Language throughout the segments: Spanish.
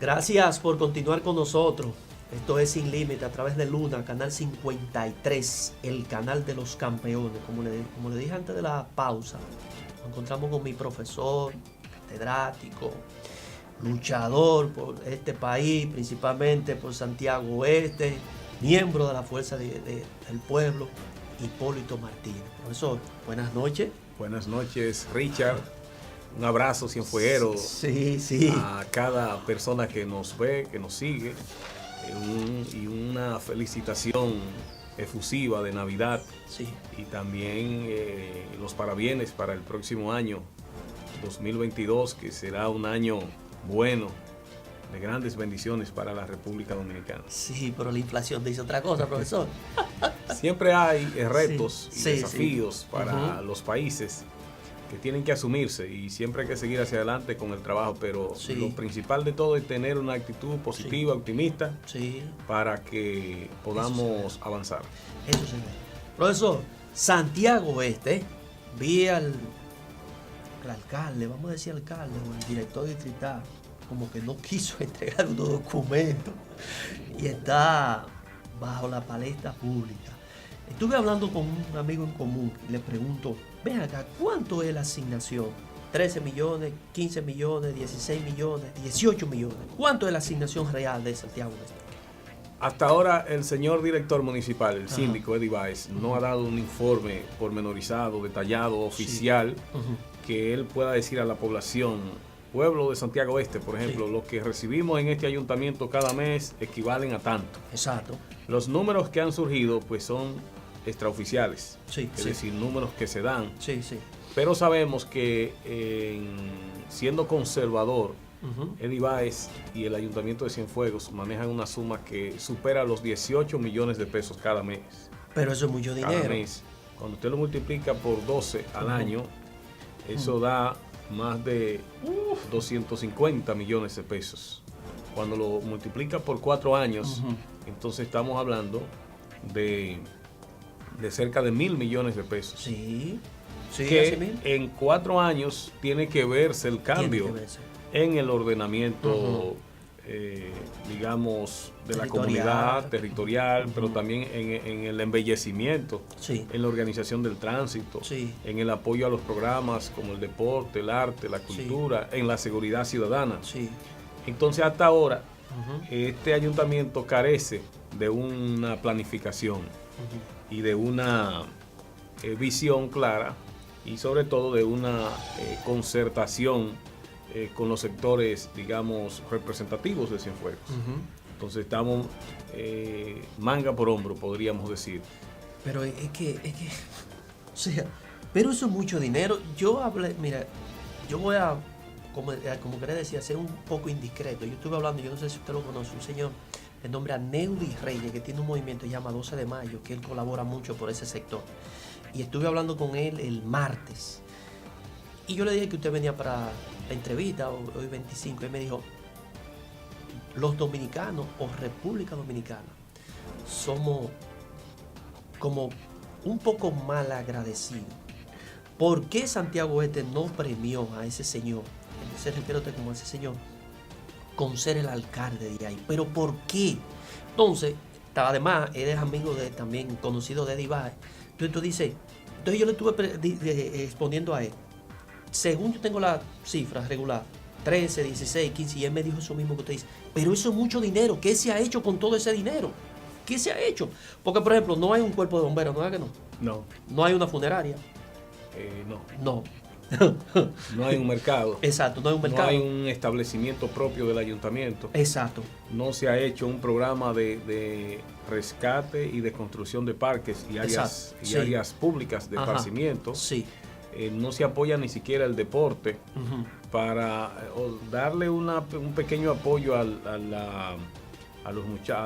Gracias por continuar con nosotros. Esto es Sin Límite a través de Luna, canal 53, el canal de los campeones. Como le dije antes de la pausa, nos encontramos con mi profesor, catedrático, luchador por este país, principalmente por Santiago Oeste, miembro de la Fuerza del Pueblo, Hipólito Martínez. Profesor, buenas noches. Buenas noches, Richard. Un abrazo cienfueguero sí. a cada persona que nos ve, que nos sigue. Y una felicitación efusiva de Navidad. Sí. Y también los parabienes para el próximo año 2022, que será un año bueno, de grandes bendiciones para la República Dominicana. Sí, pero la inflación dice otra cosa, profesor. Siempre hay retos y sí, desafíos para los países que tienen que asumirse, y siempre hay que seguir hacia adelante con el trabajo, pero lo principal de todo es tener una actitud positiva, optimista, para que podamos avanzar. Eso sí. Profesor, Santiago Oeste, vi al alcalde, vamos a decir alcalde, o el director distrital, como que no quiso entregar unos documentos y está bajo la palestra pública. Estuve hablando con un amigo en común y le pregunto, ven acá, ¿cuánto es la asignación? 13 millones, 15 millones, 16 millones, 18 millones. ¿Cuánto es la asignación real de Santiago Oeste? Hasta ahora el señor director municipal, el síndico Eddie Baez, no ha dado un informe pormenorizado, detallado, oficial, que él pueda decir a la población, pueblo de Santiago Oeste, por ejemplo, lo que recibimos en este ayuntamiento cada mes equivalen a tanto. Exacto. Los números que han surgido pues son extraoficiales, es decir, números que se dan. Pero sabemos que siendo conservador, Eddie Baez y el Ayuntamiento de Cienfuegos manejan una suma que supera los 18 millones de pesos cada mes. Pero eso es mucho dinero. Cada mes. Cuando usted lo multiplica por 12 al año, eso da más de 250 millones de pesos. Cuando lo multiplica por 4 años, entonces estamos hablando de cerca de 1.000 millones de pesos. Que en 4 años tiene que verse el cambio en el ordenamiento, digamos, de la comunidad territorial, pero también en el embellecimiento, en la organización del tránsito, en el apoyo a los programas como el deporte, el arte, la cultura, en la seguridad ciudadana. Entonces, hasta ahora, este ayuntamiento carece de una planificación y de una visión clara, y sobre todo de una concertación con los sectores, digamos, representativos de Cienfuegos. Entonces estamos manga por hombro, podríamos decir. Pero es que, o sea, pero eso es mucho dinero. Yo hablé, mira, yo voy a, como quería decir, ser un poco indiscreto. Yo estuve hablando, yo no sé si usted lo conoce, un señor de nombre Aneudi Reyes, que tiene un movimiento que se llama 12 de Mayo, que él colabora mucho por ese sector. Y estuve hablando con él el martes. Y yo le dije que usted venía para la entrevista, hoy 25, y me dijo, los dominicanos o República Dominicana somos como un poco mal agradecidos. ¿Por qué Santiago Oeste no premió a ese señor? Se refiere como a ese señor con ser el alcalde de ahí. ¿Pero por qué? Entonces, además, él es amigo de, también conocido de Eddie Baez. Entonces tú dices, entonces yo le estuve exponiendo a él. Según yo tengo la cifra regular, 13, 16, 15, y él me dijo eso mismo que usted dice. Pero eso es mucho dinero. ¿Qué se ha hecho con todo ese dinero? ¿Qué se ha hecho? Porque, por ejemplo, no hay un cuerpo de bomberos, ¿no es que no? No. No hay una funeraria. No. No hay un mercado. Exacto, no hay un mercado. No hay un establecimiento propio del ayuntamiento. Exacto. No se ha hecho un programa de rescate y de construcción de parques y áreas, áreas públicas de esparcimiento. No se apoya ni siquiera el deporte para darle un pequeño apoyo a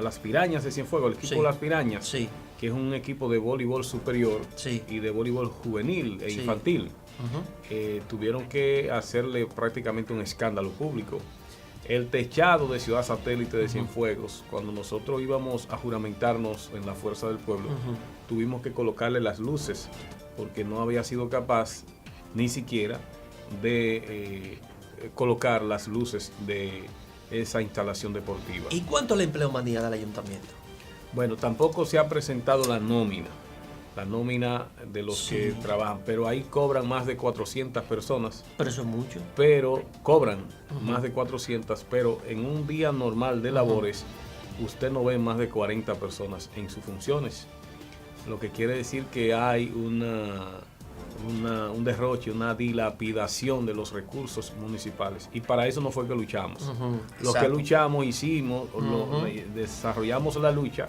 las Pirañas de Cienfuegos, el equipo de las Pirañas, que es un equipo de voleibol superior y de voleibol juvenil e infantil. Tuvieron que hacerle prácticamente un escándalo público. El techado de Ciudad Satélite de Cienfuegos, cuando nosotros íbamos a juramentarnos en la Fuerza del Pueblo, tuvimos que colocarle las luces porque no había sido capaz ni siquiera de colocar las luces de esa instalación deportiva. ¿Y cuánto es la empleomanía del ayuntamiento? Bueno, tampoco se ha presentado la nómina de los que trabajan, pero ahí cobran más de 400 personas. Pero eso es mucho. Pero cobran más de 400, pero en un día normal de labores, usted no ve más de 40 personas en sus funciones. Lo que quiere decir que hay un derroche, una dilapidación de los recursos municipales. Y para eso no fue que luchamos. Lo que luchamos, hicimos, desarrollamos la lucha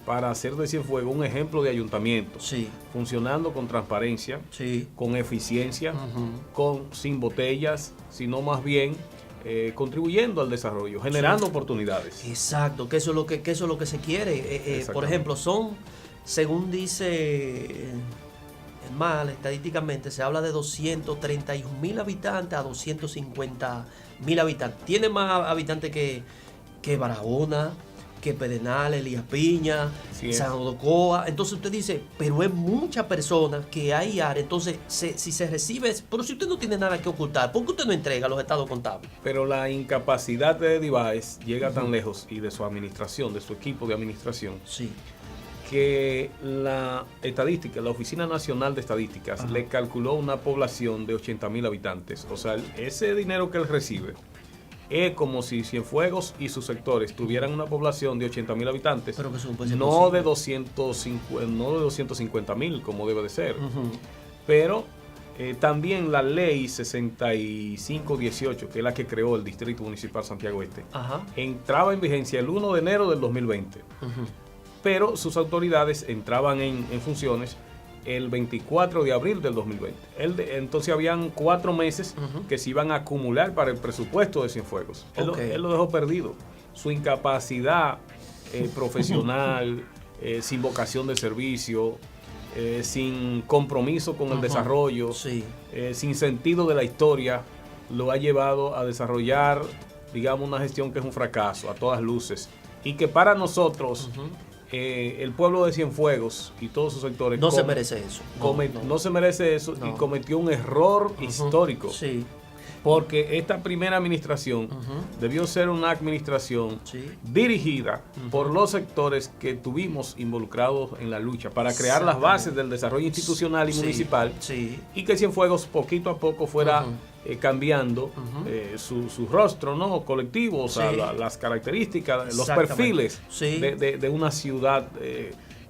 para hacer de Cienfuegos un ejemplo de ayuntamiento. Funcionando con transparencia, con eficiencia, sin botellas, sino más bien contribuyendo al desarrollo, generando oportunidades. Exacto, que eso es lo que se quiere. Por ejemplo, según dice mal, estadísticamente se habla de 231.000 habitantes a 250.000 habitantes. Tiene más habitantes que Barahona, que Pedernales, Elías Piña, San Odocoa. Entonces usted dice, pero es muchas personas que hay área. Entonces, si se recibe, pero si usted no tiene nada que ocultar, ¿por qué usted no entrega los estados contables? Pero la incapacidad de Eddie Báez llega tan lejos, y de su administración, de su equipo de administración, que la estadística, la Oficina Nacional de Estadísticas, le calculó una población de 80.000 habitantes. O sea, ese dinero que él recibe es como si Cienfuegos y sus sectores tuvieran una población de 80.000 habitantes, pero que no de 250.000 como debe de ser. Pero también la ley 6518, que es la que creó el Distrito Municipal Santiago Este, entraba en vigencia el 1 de enero del 2020. Pero sus autoridades entraban en funciones el 24 de abril del 2020. Entonces habían 4 meses que se iban a acumular para el presupuesto de Cienfuegos. Él lo dejó perdido. Su incapacidad profesional, sin vocación de servicio, sin compromiso con el desarrollo, sin sentido de la historia, lo ha llevado a desarrollar, digamos, una gestión que es un fracaso a todas luces. Y que para nosotros... el pueblo de Cienfuegos y todos sus sectores no se merece eso. No se merece eso y cometió un error histórico. Porque esta primera administración debió ser una administración dirigida por los sectores que tuvimos involucrados en la lucha para crear las bases del desarrollo institucional y municipal, y que Cienfuegos poquito a poco fuera cambiando su rostro, ¿no? Colectivo, o sea, las características, los perfiles de una ciudad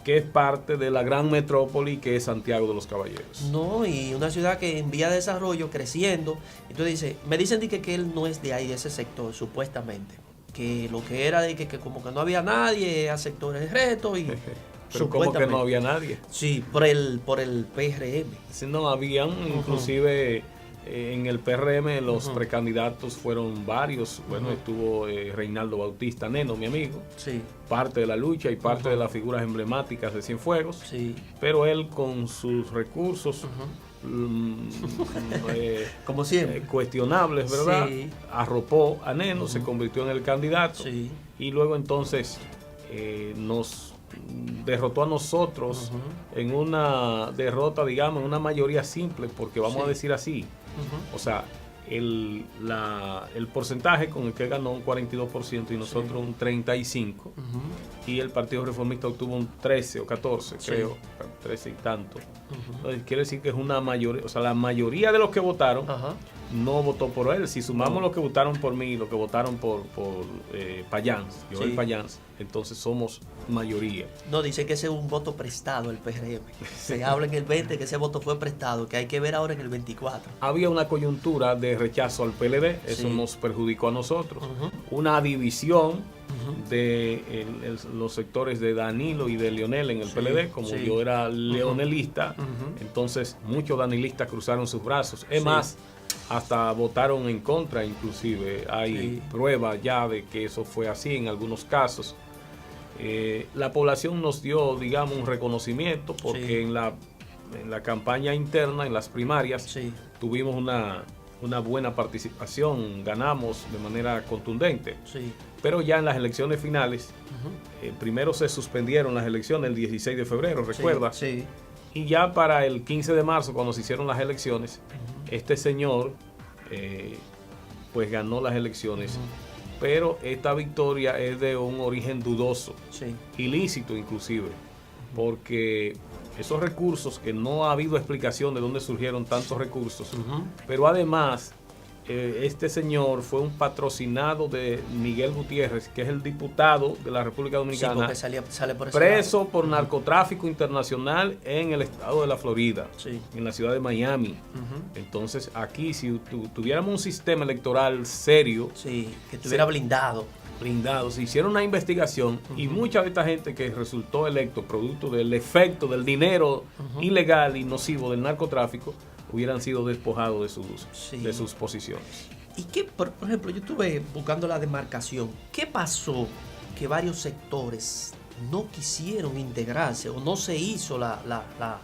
que es parte de la gran metrópoli que es Santiago de los Caballeros. No, y una ciudad que en vía de desarrollo, creciendo. Entonces me dicen que él no es de ahí, de ese sector, supuestamente. Que lo que era de que como que no había nadie a sectores de reto y... Pero ¿cómo que no había nadie? Sí, por el PRM. Sí, no, habían inclusive... En el PRM los precandidatos fueron varios. Bueno, estuvo Reinaldo Bautista Neno, mi amigo, parte de la lucha y parte de las figuras emblemáticas de Cienfuegos, pero él con sus recursos como siempre cuestionables, ¿verdad? Arropó a Neno, se convirtió en el candidato y luego entonces nos derrotó a nosotros en una derrota, digamos, en una mayoría simple, porque vamos a decir así. O sea, el porcentaje con el que ganó un 42% y nosotros un 35%, y el Partido Reformista obtuvo un 13 o 14, creo, 13 y tanto. Entonces quiere decir que es una mayoría, o sea, la mayoría de los que votaron no votó por él. Si sumamos los que votaron por mí y los que votaron por Payans, Joel Payans, entonces somos mayoría. No, dice que ese es un voto prestado, el PRM. Se habla en el 20 que ese voto fue prestado, que hay que ver ahora en el 24. Había una coyuntura de rechazo al PLD, eso nos perjudicó a nosotros. Una división de los sectores de Danilo y de Leonel en el PLD, como yo era leonelista, entonces muchos danilistas cruzaron sus brazos. Es más, hasta votaron en contra, inclusive hay pruebas ya de que eso fue así en algunos casos. La población nos dio, digamos, un reconocimiento porque en la campaña interna, en las primarias, tuvimos una buena participación, ganamos de manera contundente. Pero ya en las elecciones finales, primero se suspendieron las elecciones el 16 de febrero, ¿recuerdas? Y ya para el 15 de marzo, cuando se hicieron las elecciones, este señor pues ganó las elecciones pero esta victoria es de un origen dudoso, ilícito inclusive, porque esos recursos, que no ha habido explicación de dónde surgieron tantos recursos, pero además este señor fue un patrocinado de Miguel Gutiérrez, que es el diputado de la República Dominicana, sale por preso por narcotráfico internacional en el estado de la Florida, en la ciudad de Miami. Entonces aquí, si tuviéramos un sistema electoral serio, que estuviera blindado, se hicieron una investigación y mucha de esta gente que resultó electo producto del efecto del dinero ilegal y nocivo del narcotráfico hubieran sido despojados de sus posiciones. ¿Y qué, por ejemplo, yo estuve buscando la demarcación? ¿Qué pasó que varios sectores no quisieron integrarse o no se hizo la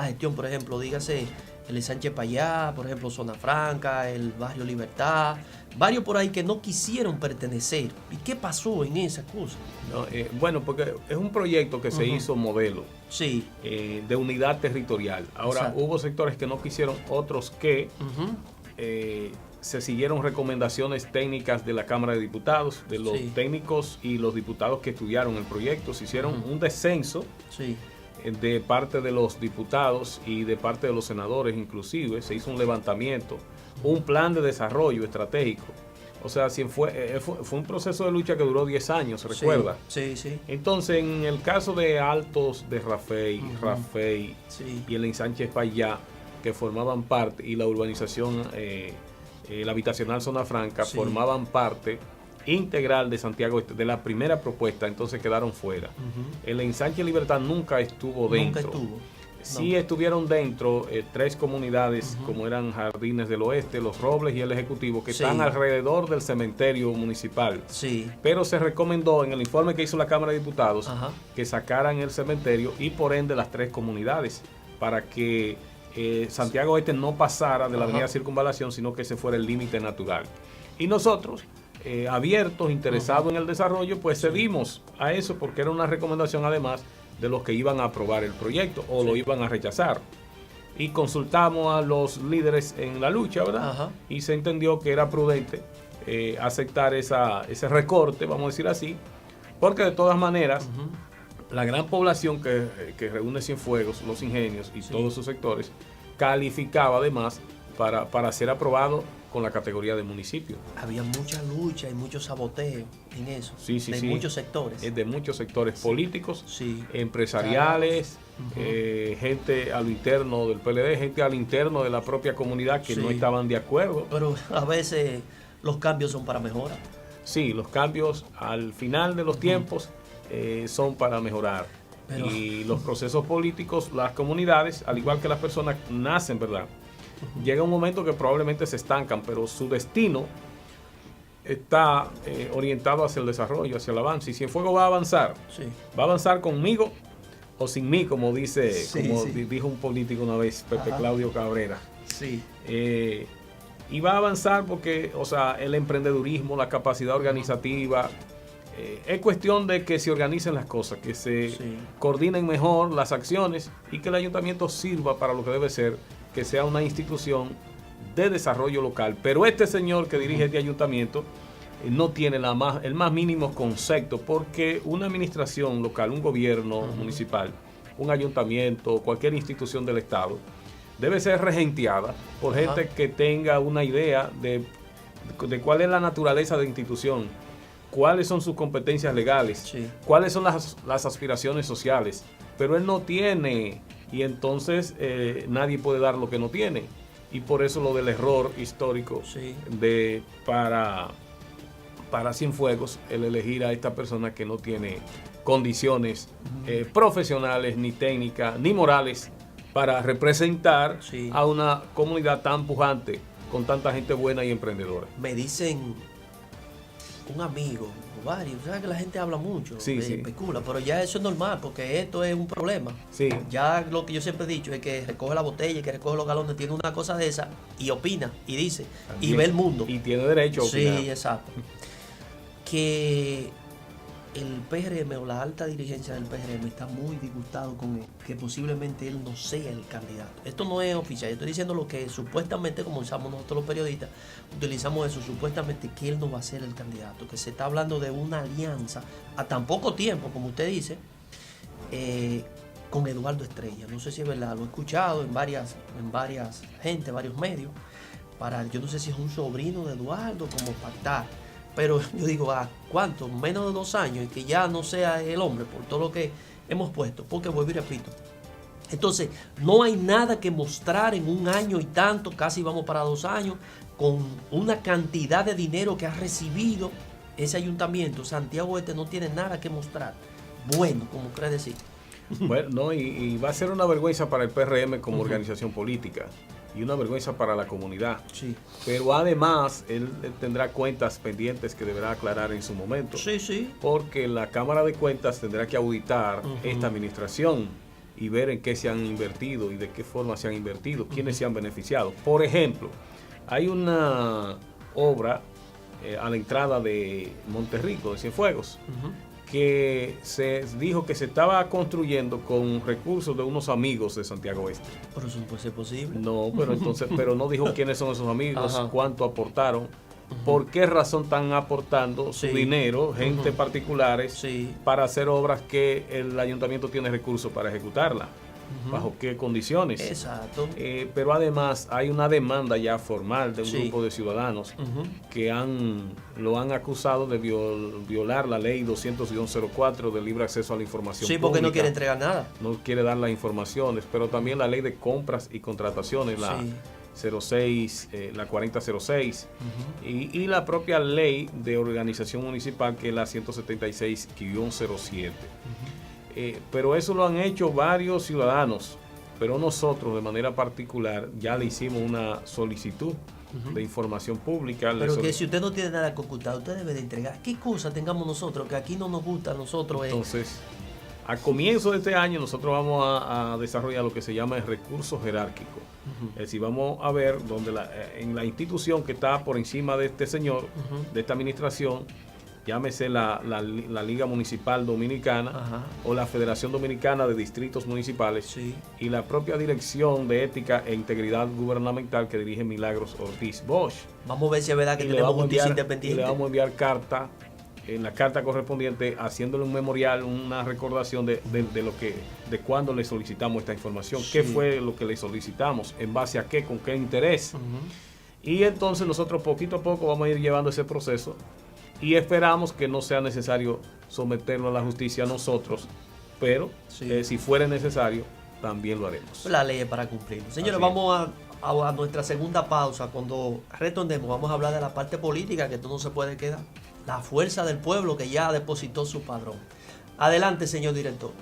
gestión? Por ejemplo, dígase el Sánchez Payá, por ejemplo, Zona Franca, el Barrio Libertad, varios por ahí que no quisieron pertenecer. ¿Y qué pasó en esa cosa? No, bueno, porque es un proyecto que se hizo modelo de unidad territorial. Ahora, hubo sectores que no quisieron, otros que se siguieron recomendaciones técnicas de la Cámara de Diputados, de los técnicos y los diputados que estudiaron el proyecto. Se hicieron un descenso de parte de los diputados y de parte de los senadores inclusive. Se hizo un levantamiento, un plan de desarrollo estratégico. O sea, fue un proceso de lucha que duró 10 años, ¿recuerda? Sí. Entonces, en el caso de Altos de Rafey y el Sánchez Payá, que formaban parte, y la urbanización, la habitacional Zona Franca, formaban parte integral de Santiago Este, de la primera propuesta, entonces quedaron fuera. El Ensanche Libertad nunca estuvo dentro. Sí estuvieron dentro 3 comunidades, como eran Jardines del Oeste, Los Robles y el Ejecutivo, que están alrededor del cementerio municipal. Pero se recomendó en el informe que hizo la Cámara de Diputados que sacaran el cementerio y por ende las 3 comunidades, para que Santiago Este no pasara de la avenida Circunvalación, sino que ese fuera el límite natural. Y nosotros, abiertos, interesados en el desarrollo, pues cedimos a eso, porque era una recomendación además de los que iban a aprobar el proyecto o lo iban a rechazar. Y consultamos a los líderes en la lucha, ¿verdad? Y se entendió que era prudente aceptar ese recorte, vamos a decir así, porque de todas maneras la gran población que reúne Cienfuegos, Los Ingenios y todos sus sectores, calificaba además para ser aprobado con la categoría de municipio. Había mucha lucha y mucho saboteo en eso, de muchos sectores. De muchos sectores políticos, empresariales, gente a lo interno del PLD, gente al interno de la propia comunidad que no estaban de acuerdo. Pero a veces los cambios son para mejorar. Sí, los cambios al final de los tiempos son para mejorar. Y los procesos políticos, las comunidades, al igual que las personas, nacen, ¿verdad? Llega un momento que probablemente se estancan, pero su destino está orientado hacia el desarrollo, hacia el avance. Y Cienfuegos va a avanzar. Va a avanzar conmigo o sin mí, como dijo un político una vez, Pepe Claudio Cabrera. Y va a avanzar porque, o sea, el emprendedurismo, la capacidad organizativa, es cuestión de que se organicen las cosas, que se coordinen mejor las acciones y que el ayuntamiento sirva para lo que debe ser, que sea una institución de desarrollo local. Pero este señor que dirige este ayuntamiento no tiene el más mínimo concepto, porque una administración local, un gobierno municipal, un ayuntamiento, cualquier institución del Estado, debe ser regenteada por gente que tenga una idea de cuál es la naturaleza de la institución, cuáles son sus competencias legales, cuáles son las aspiraciones sociales. Pero él no tiene, y entonces nadie puede dar lo que no tiene. Y por eso lo del error histórico para Cienfuegos, el elegir a esta persona que no tiene condiciones profesionales, ni técnicas, ni morales para representar a una comunidad tan pujante, con tanta gente buena y emprendedora. Me dicen un amigo, varios, sabes que la gente habla mucho, especula, pero ya eso es normal, porque esto es un problema. Ya lo que yo siempre he dicho es que recoge la botella, que recoge los galones, tiene una cosa de esa y opina y dice y ve el mundo. Y tiene derecho a opinar. Sí, exacto. Que el PRM o la alta dirigencia del PRM está muy disgustado con él, que posiblemente él no sea el candidato. Esto no es oficial, yo estoy diciendo lo que supuestamente, como usamos nosotros los periodistas, utilizamos eso, supuestamente que él no va a ser el candidato, que se está hablando de una alianza a tan poco tiempo, como usted dice, con Eduardo Estrella. No sé si es verdad, lo he escuchado en varias gente, varios medios, yo no sé si es un sobrino de Eduardo, como pactar. Pero yo digo, ¿a cuánto? Menos de 2 años y que ya no sea el hombre por todo lo que hemos puesto. Porque vuelvo y repito. Entonces, no hay nada que mostrar en 1 año y tanto, casi vamos para 2 años, con una cantidad de dinero que ha recibido ese ayuntamiento. Santiago Este no tiene nada que mostrar. Bueno, como quiere decir. Bueno, no, y va a ser una vergüenza para el PRM como organización política. Y una vergüenza para la comunidad. Sí. Pero además, él tendrá cuentas pendientes que deberá aclarar en su momento. Sí, sí. Porque la Cámara de Cuentas tendrá que auditar esta administración y ver en qué se han invertido y de qué forma se han invertido, quiénes se han beneficiado. Por ejemplo, hay una obra a la entrada de Monterrico, de Cienfuegos, que se dijo que se estaba construyendo con recursos de unos amigos de Santiago Este. Pero eso no puede ser posible. No, pero no dijo quiénes son esos amigos, cuánto aportaron, por qué razón están aportando su dinero, gente particulares, para hacer obras que el ayuntamiento tiene recursos para ejecutarla. ¿Bajo qué condiciones? Exacto. Pero además hay una demanda ya formal de un grupo de ciudadanos que lo han acusado de violar la ley 200-04 del libre acceso a la información pública. Porque no quiere entregar nada. No quiere dar las informaciones, pero también la ley de compras y contrataciones, la 06, la 4006, y la propia ley de organización municipal, que es la 176-07. Pero eso lo han hecho varios ciudadanos, pero nosotros de manera particular ya le hicimos una solicitud de información pública. Pero que si usted no tiene nada que ocultar, usted debe de entregar. ¿Qué cosa tengamos nosotros que aquí no nos gusta a nosotros? Entonces, a comienzo de este año nosotros vamos a desarrollar lo que se llama el recurso jerárquico. Es decir, vamos a ver donde en la institución que está por encima de este señor, de esta administración, llámese la Liga Municipal Dominicana o la Federación Dominicana de Distritos Municipales y la propia Dirección de Ética e Integridad Gubernamental que dirige Milagros Ortiz Bosch. Vamos a ver si es verdad que tenemos justicia independiente. Y le vamos a enviar carta, en la carta correspondiente, haciéndole un memorial, una recordación de cuándo le solicitamos esta información, qué fue lo que le solicitamos, en base a qué, con qué interés. Y entonces nosotros poquito a poco vamos a ir llevando ese proceso. Y esperamos que no sea necesario someterlo a la justicia nosotros, pero si fuera necesario, también lo haremos. La ley es para cumplirlo. Señores, vamos a nuestra segunda pausa. Cuando retornemos, vamos a hablar de la parte política, que esto no se puede quedar. La fuerza del pueblo que ya depositó su padrón. Adelante, señor director.